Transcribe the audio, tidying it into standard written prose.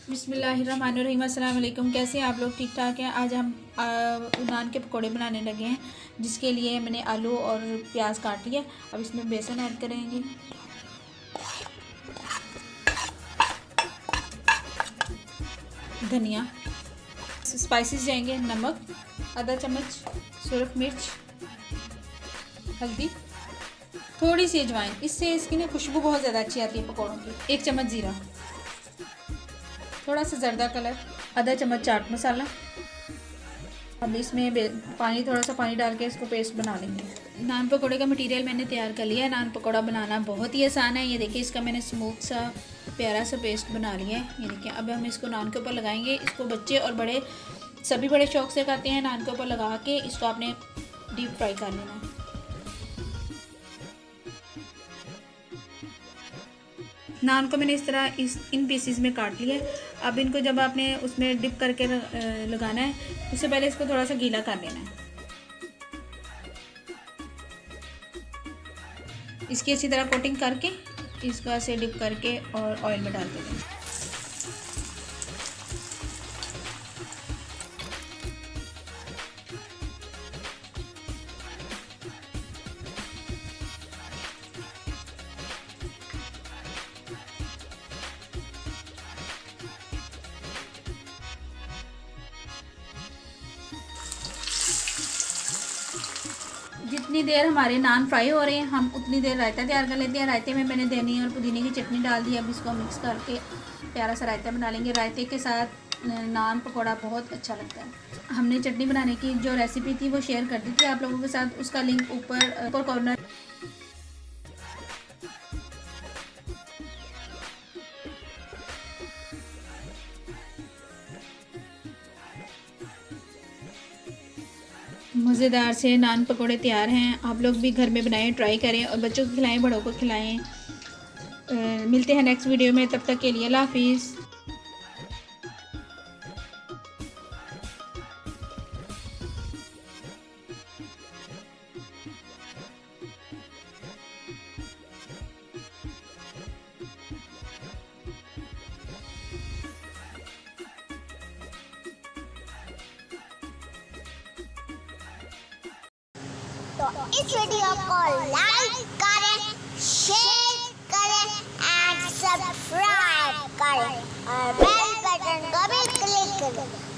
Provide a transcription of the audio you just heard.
बिस्मिल्लाहिर्रहमानिर्रहीम। अस्सलाम वालेकुम। कैसे हैं आप लोग? ठीक ठाक हैं। आज हम नान के पकोड़े बनाने लगे हैं, जिसके लिए मैंने आलू और प्याज काट लिया। अब इसमें बेसन ऐड करेंगे, धनिया, स्पाइसेस जाएंगे, नमक, आधा चम्मच सुरख मिर्च, हल्दी, थोड़ी सी अजवाइन, इससे इसकी ना खुशबू बहुत ज़्यादा अच्छी आती है पकौड़ों की। 1 चम्मच ज़ीरा, थोड़ा सा जर्दा कलर, आधा चम्मच चाट मसाला। अब इसमें थोड़ा सा पानी डाल के इसको पेस्ट बना लेंगे। नान पकौड़े का मटेरियल मैंने तैयार कर लिया है। नान पकौड़ा बनाना बहुत ही आसान है। ये देखिए, इसका मैंने स्मूथ सा प्यारा सा पेस्ट बना लिया है। ये देखिए, अब हम इसको नान के ऊपर लगाएंगे। इसको बच्चे और बड़े सभी बड़े शौक से खाते हैं। नान के ऊपर लगा के इसको आपने डीप फ्राई कर लेना है। नान को मैंने इस तरह इन पीसीज में काट लिया है। अब इनको जब आपने उसमें डिप करके लगाना है, उससे पहले इसको थोड़ा सा गीला कर लेना है। इसकी अच्छी तरह कोटिंग करके इसको ऐसे डिप करके और ऑयल में डाल देंगे। जितनी देर हमारे नान फ्राई हो रहे हैं, हम उतनी देर रायता तैयार कर लेते हैं। रायते में मैंने धनिया और पुदीने की चटनी डाल दी। अब इसको मिक्स करके प्यारा सा रायता बना लेंगे। रायते के साथ नान पकौड़ा बहुत अच्छा लगता है। हमने चटनी बनाने की जो रेसिपी थी वो शेयर कर दी थी आप लोगों के साथ। उसका लिंक ऊपर कॉर्नर मज़ेदार से नान पकोड़े तैयार हैं। आप लोग भी घर में बनाएं, ट्राई करें और बच्चों को खिलाएं, बड़ों को खिलाएं। मिलते हैं नेक्स्ट वीडियो में, तब तक के लिए अल्लाह हाफिज़। तो इस वीडियो को लाइक करें, शेयर करें एंड सब्सक्राइब करें और बेल बटन को भी क्लिक करें।